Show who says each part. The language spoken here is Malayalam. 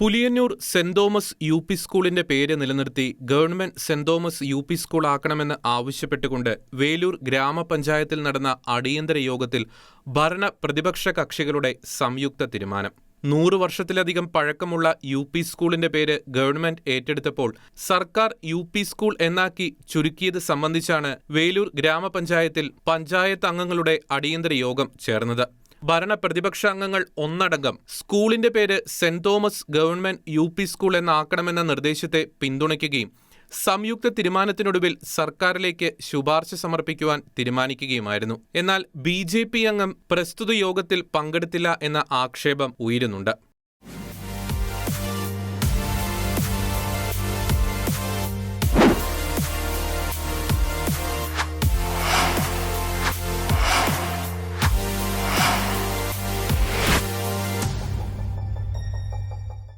Speaker 1: Puliyannur saint Thomas UP. സ്കൂളിന്റെ പേര് നിലനിർത്തി government Saint Thomas UP. School ആക്കണമെന്ന് ആവശ്യപ്പെട്ടുകൊണ്ട് വേലൂർ ഗ്രാമപഞ്ചായത്തിൽ നടന്ന അടിയന്തര യോഗത്തിൽ ഭരണ പ്രതിപക്ഷ കക്ഷികളുടെ സംയുക്ത തീരുമാനം. 100 വർഷത്തിലധികം പഴക്കമുള്ള യു.പി. സ്കൂളിന്റെ പേര് ഗവൺമെന്റ് ഏറ്റെടുത്തപ്പോൾ സർക്കാർ യു.പി. സ്കൂൾ എന്നാക്കി ചുരുക്കിയത് സംബന്ധിച്ചാണ് വേലൂർ ഗ്രാമപഞ്ചായത്തിൽ പഞ്ചായത്ത് അംഗങ്ങളുടെ അടിയന്തര യോഗം ചേർന്നത്. ഭരണ പ്രതിപക്ഷ അംഗങ്ങൾ ഒന്നടങ്കം സ്കൂളിന്റെ പേര് Saint Thomas government UP. School എന്നാക്കണമെന്ന നിർദ്ദേശത്തെ പിന്തുണയ്ക്കുകയും സംയുക്ത തീരുമാനത്തിനൊടുവിൽ സർക്കാരിലേക്ക് ശുപാർശ സമർപ്പിക്കുവാൻ തീരുമാനിക്കുകയുമായിരുന്നു. എന്നാൽ ബി.ജെ.പി. അംഗം പ്രസ്തുത യോഗത്തിൽ പങ്കെടുത്തില്ല എന്ന ആക്ഷേപം ഉയരുന്നുണ്ട്.